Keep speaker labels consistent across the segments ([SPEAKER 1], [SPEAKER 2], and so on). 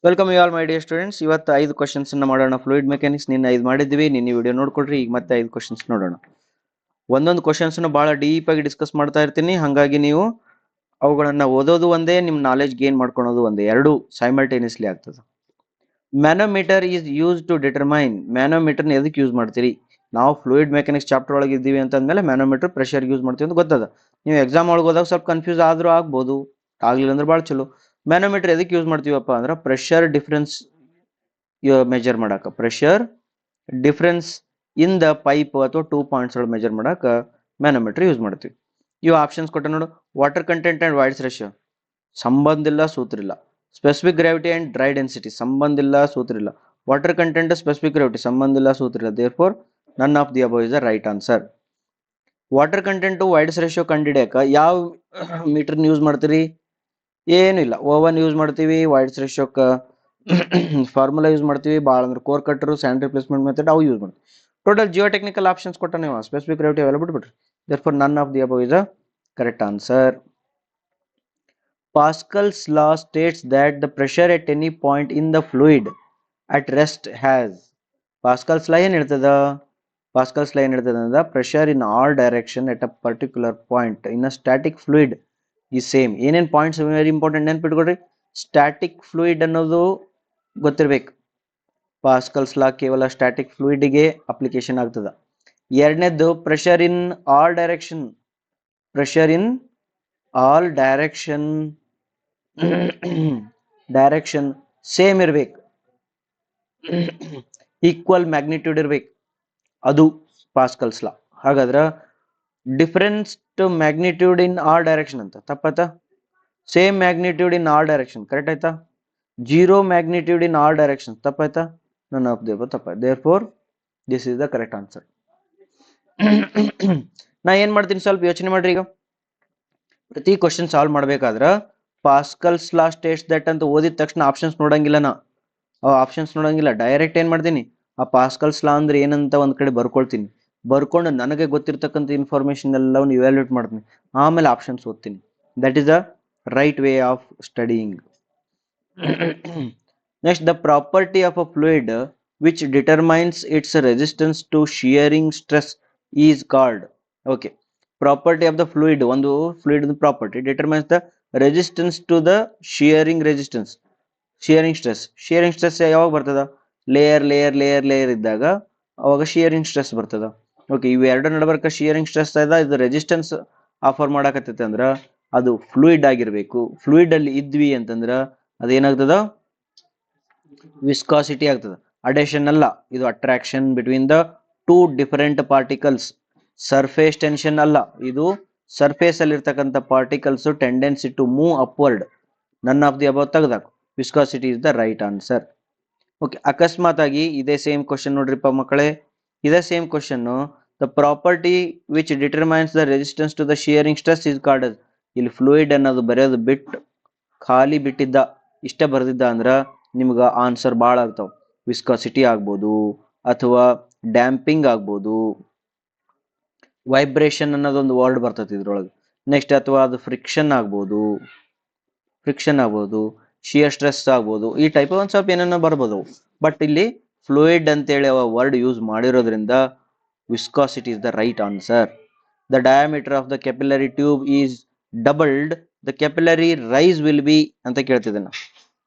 [SPEAKER 1] Welcome you all my dear students. ಇವತ್ತು 5 questions ಮಾಡೋಣ. Fluid mechanics ನಿನ್ನೆ 5 ಮಾಡಿದ್ವಿ. ನಿನ್ನೆ ವಿಡಿಯೋ ನೋಡ್ಕೊಡ್ರಿ. ಈಗ ಮತ್ತೆ 5 ಕ್ವಶನ್ಸ್ ನೋಡೋಣ. ಒಂದೊಂದು ಕ್ವಶನ್ಸ್ ಬಹಳ ಡೀಪ್ ಆಗಿ ಡಿಸ್ಕಸ್ ಮಾಡ್ತಾ ಇರ್ತೀನಿ. ಹಾಗಾಗಿ ನೀವು ಅವುಗಳನ್ನ ಓದೋದು ಒಂದೇ, ನಿಮ್ ನಾಲೆಜ್ ಗೇನ್ ಮಾಡ್ಕೊಳೋದು ಒಂದೇ, ಎರಡು ಸೈಮಲ್ಟೇನಿಯಸ್ಲಿ ಆಗ್ತದೆ. Manometer is use to determine. ಮ್ಯಾನೋಮೀಟರ್ನ ಎದಕ್ಕೆ ಯೂಸ್ ಮಾಡ್ತೀರಿ? ನಾವು ಫ್ಲೂಯಿಡ್ ಮೆಕ್ಯಾನಿಕ್ಸ್ ಚಾಪ್ಟರ್ ಒಳಗೆ ಇದ್ದೀವಿ ಅಂತಂದ್ಮೇಲೆ ಮ್ಯಾನೋಮೀಟರ್ ಪ್ರೆಷರ್ ಯೂಸ್ ಮಾಡ್ತೀವಿ ಅಂತ ಗೊತ್ತದ. ನೀವು ಎಕ್ಸಾಮ್ ಒಳಗೆ ಹೋದಾಗ ಸ್ವಲ್ಪ ಕನ್ಫ್ಯೂಸ್ ಆದ್ರೂ ಆಗ್ಬೋದು, ಆಗ್ಲಿಲ್ಲ ಅಂದ್ರೆ ಭಾಳ ಚಲೋ. ಮ್ಯಾನೋಮೀಟರ್ ಎದಕ್ಕೆ ಯೂಸ್ ಮಾಡ್ತೀವಪ್ಪ ಅಂದ್ರೆ ಪ್ರೆಷರ್ ಡಿಫರೆನ್ಸ್ ಮೆಜರ್ ಮಾಡಾಕ, pressure difference in the pipe ಅಥವಾ 2 ಪಾಯಿಂಟ್ಸ್ ಒಳಗೆ ಮೆಜರ್ ಮಾಡಾಕ ಮ್ಯಾನೋಮೀಟರ್ ಯೂಸ್ ಮಾಡ್ತೀವಿ. ಇವು ಆಪ್ಷನ್ಸ್ ಕೊಟ್ಟ ನೋಡು. Water content and voids ratio ಸಂಬಂಧ ಇಲ್ಲ, ಸೂತ್ರ ಇಲ್ಲ. Specific gravity and dry density ಸಂಬಂಧ ಇಲ್ಲ, ಸೂತ್ರ ಇಲ್ಲ. ವಾಟರ್ ಕಂಟೆಂಟ್ ಸ್ಪೆಸಿಫಿಕ್ ಗ್ರಾವಿಟಿ ಸಂಬಂಧ ಇಲ್ಲ, ಸೂತ್ರ ಇಲ್ಲ. Therefore none of the above is the right answer. Water content voids ratio ಕಂಡಿಡಿಯಾಕ ಯಾವ ಮೀಟರ್ ಯೂಸ್ ಮಾಡ್ತೀರಿ? ಏನು ಇಲ್ಲ, ಓವನ್ ಯೂಸ್ ಮಾಡ್ತೀವಿ. ವೈಡ್ಸ್ ರೇಷಿಯೋಕ್ಕ ಫಾರ್ಮುಲಾ ಯೂಸ್ ಮಾಡ್ತೀವಿ. ಭಾಳ ಅಂದ್ರೆ core cutter, sand replacement method ಅವು ಯೂಸ್ ಮಾಡ್ತೀವಿ. ಟೋಟಲ್ ಜಿಯೋ ಟೆಕ್ನಿಕಲ್ ಆಪ್ಷನ್ಸ್ ಕೊಟ್ಟ ನೀವು ಸ್ಪೆಸಿಫಿಕ್ ಗ್ರಾವಿಟಿ ಅವೆಲ್ಲ ಬಿಟ್ಬಿಟ್ರಿ. Therefore none of the above is the correct answer. Pascal's law states that the pressure at any point in the fluid at rest has. Pascal's law ಏನು ಹೇಳ್ತದ? Pascal's law ಏನು ಹೇಳ್ತದ ಅಂದ್ರೆ pressure in all direction at a particular point in a static fluid is same. ಏನೇನು points very important ನೆನ್ಪಿಟ್ಕೊಡ್ರಿ. Static fluid ಅನ್ನೋದು ಗೊತ್ತಿರ್ಬೇಕು. ಪಾಸ್ಕಲ್ಸ್ ಲಾ ಕೇವಲ ಸ್ಟ್ಯಾಟಿಕ್ ಫ್ಲೂಯಿಡ್ಗೆ ಅಪ್ಲಿಕೇಶನ್ ಆಗ್ತದ. ಎರಡನೇದ್ದು pressure in all direction. Pressure in all direction same ಇರ್ಬೇಕು, ಈಕ್ವಲ್ ಮ್ಯಾಗ್ನಿಟ್ಯೂಡ್ ಇರ್ಬೇಕು, ಅದು ಪಾಸ್ಕಲ್ಸ್ ಲಾ. ಹಾಗಾದ್ರೆ difference to magnitude in all direction ಅಂತ ತಪ್ಪಾಯ್ತಾ? Same magnitude in all direction correct ಆಯ್ತಾ? Zero magnitude in all direction ತಪ್ಪಾಯ್ತಾ? ನನ್ ಆಫ್ ದಿ ಅಬೌವ್ ತಪ್ಪಾಯ್ತು. Therefore this is the correct answer. ನಾ ಏನ್ ಮಾಡ್ತೀನಿ ಸ್ವಲ್ಪ ಯೋಚನೆ ಮಾಡ್ರಿ. ಈಗ ಪ್ರತಿ ಕ್ವಶನ್ ಸಾಲ್ವ್ ಮಾಡ್ಬೇಕಾದ್ರ ಪಾಸ್ಕಲ್ಸ್ ಲಾ ಸ್ಟೇಟ್ಸ್ ದಟ್ ಅಂತ ಓದಿದ ತಕ್ಷಣ ಆಪ್ಷನ್ಸ್ ನೋಡಂಗಿಲ್ಲ. ನಾ ಆಪ್ಷನ್ಸ್ ನೋಡಂಗಿಲ್ಲ, ಡೈರೆಕ್ಟ್ ಏನ್ ಮಾಡ್ತೀನಿ, ಆ ಪಾಸ್ಕಲ್ಸ್ ಲಾ ಅಂದ್ರೆ ಏನಂತ ಒಂದ್ ಕಡೆ ಬರ್ಕೊಳ್ತೀನಿ. ಬರ್ಕೊಂಡು ನನಗೆ ಗೊತ್ತಿರ್ತಕ್ಕಂಥ ಇನ್ಫಾರ್ಮೇಶನ್ ಎಲ್ಲವನ್ನು ಇವ್ಯಾಲ್ಯೂಟ್ ಮಾಡ್ತೀನಿ, ಆಮೇಲೆ ಆಪ್ಷನ್ಸ್ ಓದ್ತೀನಿ. That is the right way of studying. Next, the property of a fluid which determines its resistance to shearing stress is called. Okay, property of the fluid, ಒಂದು fluid property determines the resistance to the shearing resistance, shearing stress. Shearing stress ಯಾವಾಗ ಬರ್ತದ? Layer layer layer layer ಇದ್ದಾಗ ಅವಾಗ shearing stress ಬರ್ತದ. Okay, ಇವು ಎರಡು ನಡಬರ್ಕ shearing stress ಇದೆ, ಇದು ರೆಸಿಸ್ಟೆನ್ಸ್ ಆಫರ್ ಮಾಡಕತ್ತೈತೆ ಅಂದ್ರ ಅದು ಫ್ಲೂಯಿಡ್ ಆಗಿರ್ಬೇಕು. ಫ್ಲೂಯಿಡ್ ಅಲ್ಲಿ ಇದ್ವಿ ಅಂತಂದ್ರ ಅದೇನಾಗ್ತದ? ವಿಸ್ಕಾಸಿಟಿ ಆಗ್ತದ. ಅಡೇಷನ್ ಅಲ್ಲ, ಇದು attraction between the two different particles. Surface tension ಅಲ್ಲ, ಇದು ಸರ್ಫೇಸ್ ಅಲ್ಲಿ ಇರ್ತಕ್ಕಂಥ particles tendency to move upward. None of the above ತೆಗೆದಾಕು. Viscosity is the right answer. Okay, ಅಕಸ್ಮಾತ್ ಆಗಿ ಇದೇ ಸೇಮ್ ಕ್ವಶನ್ ನೋಡ್ರಿಪ್ಪ ಮಕ್ಕಳೇ, ಇದೇ same question the property which determines the resistance to the shearing stress is called. ಇಲ್ಲಿ fluid ಅನ್ನೋದು ಬರೆಯೋದು ಬಿಟ್ಟು ಖಾಲಿ ಬಿಟ್ಟಿದ್ದ, ಇಷ್ಟ ಬರ್ದಿದ್ದ ಅಂದ್ರ ನಿಮ್ಗ ಆನ್ಸರ್ ಭಾಳ ಆಗ್ತಾವ. ವಿಸ್ಕಾಸಿಟಿ ಆಗ್ಬೋದು, ಅಥವಾ ಡ್ಯಾಂಪಿಂಗ್ ಆಗ್ಬೋದು, ವೈಬ್ರೇಷನ್ ಅನ್ನೋದೊಂದು ವರ್ಡ್ ಬರ್ತೈತಿ ಇದ್ರೊಳಗೆ. ನೆಕ್ಸ್ಟ್, ಅಥವಾ ಅದು ಫ್ರಿಕ್ಷನ್ ಆಗ್ಬೋದು, ಶಿಯರ್ ಸ್ಟ್ರೆಸ್ ಆಗ್ಬೋದು. ಈ ಟೈಪ್ ಒಂದ್ ಸ್ವಲ್ಪ ಏನೇನೋ ಬರ್ಬೋದು. ಬಟ್ ಇಲ್ಲಿ ಫ್ಲೂಯಿಡ್ ಅಂತೇಳಿ ಅವ ವರ್ಡ್ ಯೂಸ್ ಮಾಡಿರೋದ್ರಿಂದ viscosity is the right answer. The diameter of the capillary tube is doubled, the capillary rise will be ಅಂತ ಕೇಳ್ತಿದ್ದೇನೆ.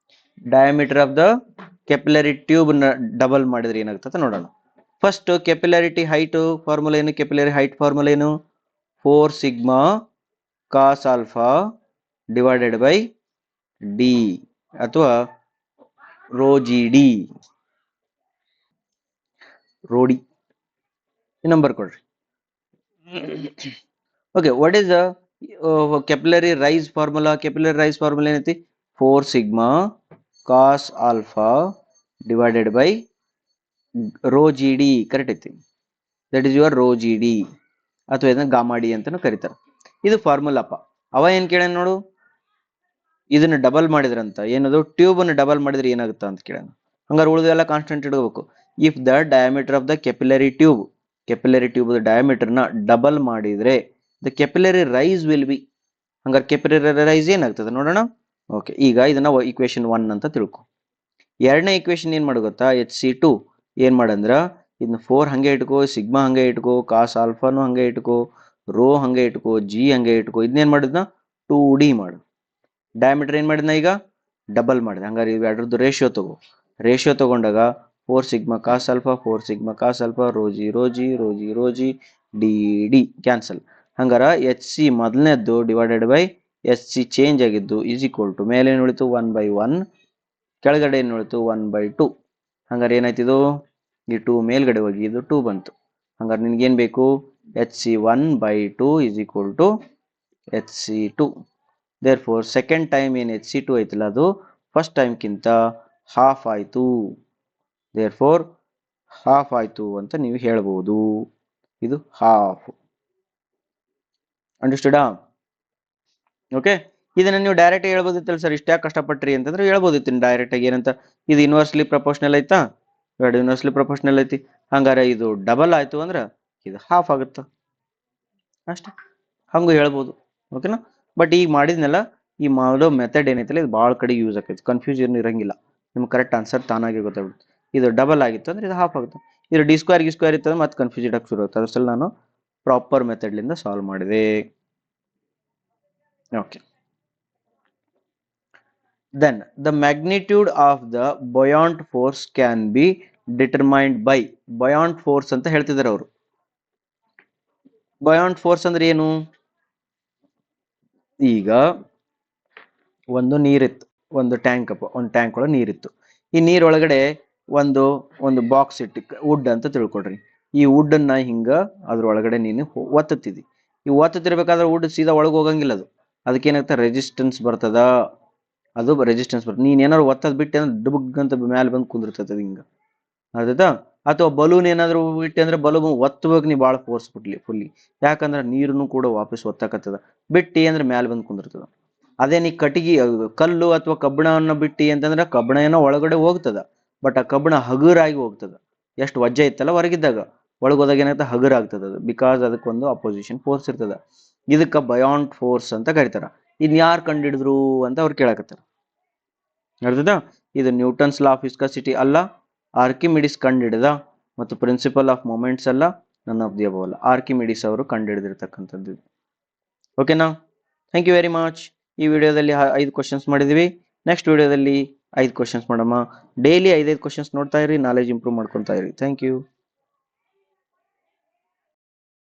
[SPEAKER 1] Diameter of the capillary tube ನ ಡಬಲ್ ಮಾಡಿದ್ರೆ ಏನಾಗ್ತದೆ ನೋಡೋಣ. ಫಸ್ಟ್ ಕೆಪಿಲಾರಿಟಿ ಹೈಟ್ ಫಾರ್ಮುಲಾ ಏನು? ಕೆಪಿಲರಿ ಹೈಟ್ ಫಾರ್ಮುಲಾ ಏನು? 4 sigma cos alpha divided by D, ಅಥವಾ rho g D, rho D. ಈ ನಂಬರ್ ಕೊಡ್ರಿ. Okay, what is the capillary rise formula? Capillary rise formula ಏನೈತಿ? 4 sigma cos alpha divided by rho g D. Correct ಐತಿ. That is your rho g D, ಅಥವಾ ಇದನ್ನ gamma D ಅಂತಾನು ಕರೀತಾರೆ. ಇದು ಫಾರ್ಮುಲಾಪ್ಪ. ಅವ ಏನ್ ಕೇಳ ನೋಡು, ಇದನ್ನ ಡಬಲ್ ಮಾಡಿದ್ರಂತ ಏನದು? ಟ್ಯೂಬ್ ಅನ್ನು ಡಬಲ್ ಮಾಡಿದ್ರೆ ಏನಾಗುತ್ತಾ ಅಂತ ಕೇಳ. ಹಂಗಾರೆ ಉಳಿದೆಲ್ಲ ಕಾನ್ಸ್ಟೆಂಟ್ ಇಡಬೇಕು. If the diameter of the capillary tube diameter ನ ಡಬಲ್ ಮಾಡಿದ್ರೆ the capillary rise will be. ಹಂಗಾರೆ ಕೆಪಿಲರಿ ರೈಸ್ ಏನಾಗ್ತದೆ ನೋಡೋಣ. ಓಕೆ, ಈಗ ಇದನ್ನ ಇಕ್ವೇಶನ್ 1 ಅಂತ ತಿಳ್ಕೊ. ಎರಡನೇ ಈಕ್ವೇಶನ್ ಏನ್ ಮಾಡು ಗೊತ್ತಾ, Hc2 ಏನ್ ಮಾಡಂದ್ರ ಇದನ್ನ 4 ಹಂಗೆ ಇಟ್ಕೋ, ಸಿಗ್ಮಾ ಹಂಗೆ ಇಟ್ಕೋ, ಕಾಸ್ ಆಲ್ಫಾನು ಹಂಗೆ ಇಟ್ಕೋ, ರೋ ಹಂಗೆ ಇಟ್ಕೋ, ಜಿ ಹಂಗೆ ಇಟ್ಕೋ. ಇದನ್ನೇನ್ ಮಾಡಿದ್ನ 2D ಮಾಡು. ಡಯಾಮೀಟರ್ ಏನ್ ಮಾಡಿದ್ನ ಈಗ ಡಬಲ್ ಮಾಡಿದೆ. ಹಂಗಾರೆ ಇವೆರಡರದ್ದು ರೇಷಿಯೋ ತಗೋ. ರೇಷಿಯೋ ತಗೊಂಡಾಗ 4 sigma cos alpha, 4 sigma cos alpha, rho g rho g rho g rho g D D cancel. ಹಂಗಾರ Hc ಮೊದಲನೇದ್ದು ಡಿವೈಡೆಡ್ ಬೈ Hc ಚೇಂಜ್ ಆಗಿದ್ದು ಈಸ್ ಈಕ್ವಲ್ ಟು ಮೇಲೆ ಏನು ಉಳಿತು 1/1, ಕೆಳಗಡೆ ಏನು ಉಳಿತು 1/2. ಹಂಗಾರೆ ಏನಾಯ್ತಿದು ಈ 2 ಮೇಲ್ಗಡೆ ಹೋಗಿ ಇದು 2 ಬಂತು. ಹಂಗಾರೆ ನಿನ್ಗೇನ್ ಬೇಕು Hc1/2 is equal to Hc2. therefore second time ಏನು Hc2 ಐತಿಲ್ಲ ಅದು ಫಸ್ಟ್ ಟೈಮ್ಗಿಂತ ಹಾಫ್ ಆಯ್ತು. therefore ಹಾಫ್ ಆಯ್ತು ಅಂತ ನೀವು ಹೇಳ್ಬೋದು. ಇದು ಹಾಫ್. ಅಂಡರ್ಸ್ಟುಡಾ? ಓಕೆ, ಇದನ್ನ ನೀವು ಡೈರೆಕ್ಟ್ ಹೇಳ್ಬೋದಿತ್ತಲ್ಲ ಸರ್, ಇಷ್ಟ್ಯಾಕೆ ಕಷ್ಟಪಟ್ರಿ ಅಂತಂದ್ರೆ ಹೇಳ್ಬೋದಿತ್ತು ಡೈರೆಕ್ಟ್ ಆಗಿ. ಏನಂತ, ಇದು ಇನ್ವರ್ಸ್ಲಿ ಪ್ರಪೋರ್ಷನಲ್ ಐತಾ, ಎರಡು ಇನ್ವರ್ಸ್ಲಿ ಪ್ರಪೋರ್ಷನಲ್ ಐತಿ. ಹಂಗಾರೆ ಇದು ಡಬಲ್ ಆಯ್ತು ಅಂದ್ರೆ ಇದು ಹಾಫ್ ಆಗುತ್ತ ಅಷ್ಟೇ. ಹಂಗೂ ಹೇಳ್ಬೋದು. ಓಕೆನಾ? ಬಟ್ ಈಗ ಮಾಡಿದ್ನಲ್ಲ, ಈ ಮಾಡೋ ಮೆಥಡ್ ಏನೈತಲ್ಲ ಇದು ಭಾಳ ಕಡೆ ಯೂಸ್ ಆಕೈತಿ. ಕನ್ಫ್ಯೂಷನ್ ಇರಂಗಿಲ್ಲ, ನಿಮ್ಗೆ ಕರೆಕ್ಟ್ ಆನ್ಸರ್ ತಾನಾಗಿ ಗೊತ್ತಾಗ್ಬಿಡುತ್ತೆ. ಇದು ಡಬಲ್ ಆಗಿತ್ತು ಅಂದ್ರೆ ಇದು ಹಾಫ್ ಆಗುತ್ತೆ. ಇದು ಡಿ ಸ್ಕ್ವೇರ್ ಇತ್ತು ಮತ್ತೆ ಕನ್ಫ್ಯೂಸ್ ಇಡಕ್ಕೆ ಶುರು ಆಗುತ್ತೆ. ಅದ್ರಲ್ಲಿ ನಾನು ಪ್ರಾಪರ್ ಮೆಥಡ್ಲಿಂದ ಸಾಲ್ವ್ ಮಾಡಿದೆ. Okay, then the magnitude of the buoyant force can be determined by buoyant force ಅಂತ ಹೇಳ್ತಿದ್ದಾರೆ ಅವರು. buoyant force ಅಂದ್ರೆ ಏನು? ಈಗ ಒಂದು ನೀರಿತ್ತು, ಒಂದು ಟ್ಯಾಂಕ್ ಒಳಗೆ ನೀರಿತ್ತು. ಈ ನೀರೊಳಗಡೆ ಒಂದು ಬಾಕ್ಸ್ ಇಟ್ಟು ವುಡ್ ಅಂತ ತಿಳ್ಕೊಡ್ರಿ. ಈ ವುಡ್ ಅನ್ನ ಹಿಂಗ ಅದ್ರೊಳಗಡೆ ನೀನು ಒತ್ತುತ್ತಿದ್ದಿ. ಈ ಒತ್ತುತ್ತಿರ್ಬೇಕಾದ್ರೆ ವುಡ್ ಸೀದಾ ಒಳಗೆ ಹೋಗಂಗಿಲ್ಲ. ಅದಕ್ಕೆ ಏನಾಗ್ತದೆ ರೆಸಿಸ್ಟೆನ್ಸ್ ಬರ್ತದ. ಅದು ರೆಸಿಸ್ಟೆನ್ಸ್ ಬರ್ತದೆ. ನೀನ್ ಏನಾದ್ರು ಒತ್ತದ್ ಬಿಟ್ಟೆ ಅಂದ್ರೆ ಡುಬಗ್ ಅಂತ ಮೇಲೆ ಬಂದು ಕುಂದಿರ್ತದ ಹಿಂಗ, ಅರ್ಧತಾ? ಅಥವಾ ಬಲೂನ್ ಏನಾದ್ರು ಬಿಟ್ಟೆ ಅಂದ್ರೆ ಬಲೂನ್ ಒತ್ತಬೇಕು ನೀ ಭಾಳ ಫೋರ್ಸ್ ಫುಲ್ಲಿ. ಯಾಕಂದ್ರೆ ನೀರನ್ನು ಕೂಡ ವಾಪಸ್ ಒತ್ತಕತ್ತದ. ಬಿಟ್ಟಿ ಅಂದ್ರೆ ಮೇಲೆ ಬಂದು ಕುಂದಿರ್ತದ. ಅದೇ ನೀ ಕಟ್ಟಿಗೆ ಕಲ್ಲು ಅಥವಾ ಕಬ್ಬಣವನ್ನು ಬಿಟ್ಟಿ ಅಂತಂದ್ರೆ ಕಬ್ಬಣ ಏನೋ ಒಳಗಡೆ ಹೋಗ್ತದ, ಬಟ್ ಆ ಕಬ್ಬಣ ಹಗುರಾಗಿ ಹೋಗ್ತದ. ಎಷ್ಟು ವಜ್ಜ ಇತ್ತಲ್ಲ ಹೊರಗಿದ್ದಾಗ, ಒಳಗೋದಾಗ ಏನಾಗ್ತದೆ ಹಗುರ ಆಗ್ತದ ಅದು. ಬಿಕಾಸ್ ಅದಕ್ಕೊಂದು ಅಪೋಸಿಷನ್ ಫೋರ್ಸ್ ಇರ್ತದ. ಇದಕ್ಕ ಬಯಾಂಟ್ ಫೋರ್ಸ್ ಅಂತ ಕರಿತಾರ. ಇನ್ ಯಾರು ಕಂಡಿಡಿದ್ರು ಅಂತ ಅವ್ರು ಕೇಳಕತ್ತಾರ. ಅರ್ಥದ? ಇದು ನ್ಯೂಟನ್ಸ್ ಲಾ ಆಫ್ ವಿಸ್ಕಾಸಿಟಿ ಅಲ್ಲ, ಆರ್ಕಿಮಿಡಿಸ್ ಕಂಡಿಡಿದ, ಮತ್ತು ಪ್ರಿನ್ಸಿಪಲ್ ಆಫ್ ಮೊಮೆಂಟ್ಸ್ ಅಲ್ಲ, ನನ್ ಆಫ್ ದಿ ಅಬೌವ್ ಅಲ್ಲ. ಆರ್ಕಿಮಿಡಿಸ್ ಅವರು ಕಂಡಿಡಿದಿರ್ತಕ್ಕಂಥದ್ದು. ಓಕೆನಾ? Thank you very much. ಈ ವಿಡಿಯೋದಲ್ಲಿ 5 ಕ್ವಶನ್ಸ್ ಮಾಡಿದ್ವಿ. ನೆಕ್ಸ್ಟ್ ವಿಡಿಯೋದಲ್ಲಿ 5 ಕ್ವಶನ್ಸ್ ಮಾಡಮ್ಮ. ಡೈಲಿ 5 ಕ್ವಶನ್ಸ್ ನೋಡ್ತಾ ಇರಿ, ನಾಲೆಜ್ ಇಂಪ್ರೂವ್ ಮಾಡ್ಕೊತಾ ಇರಿ. Thank you.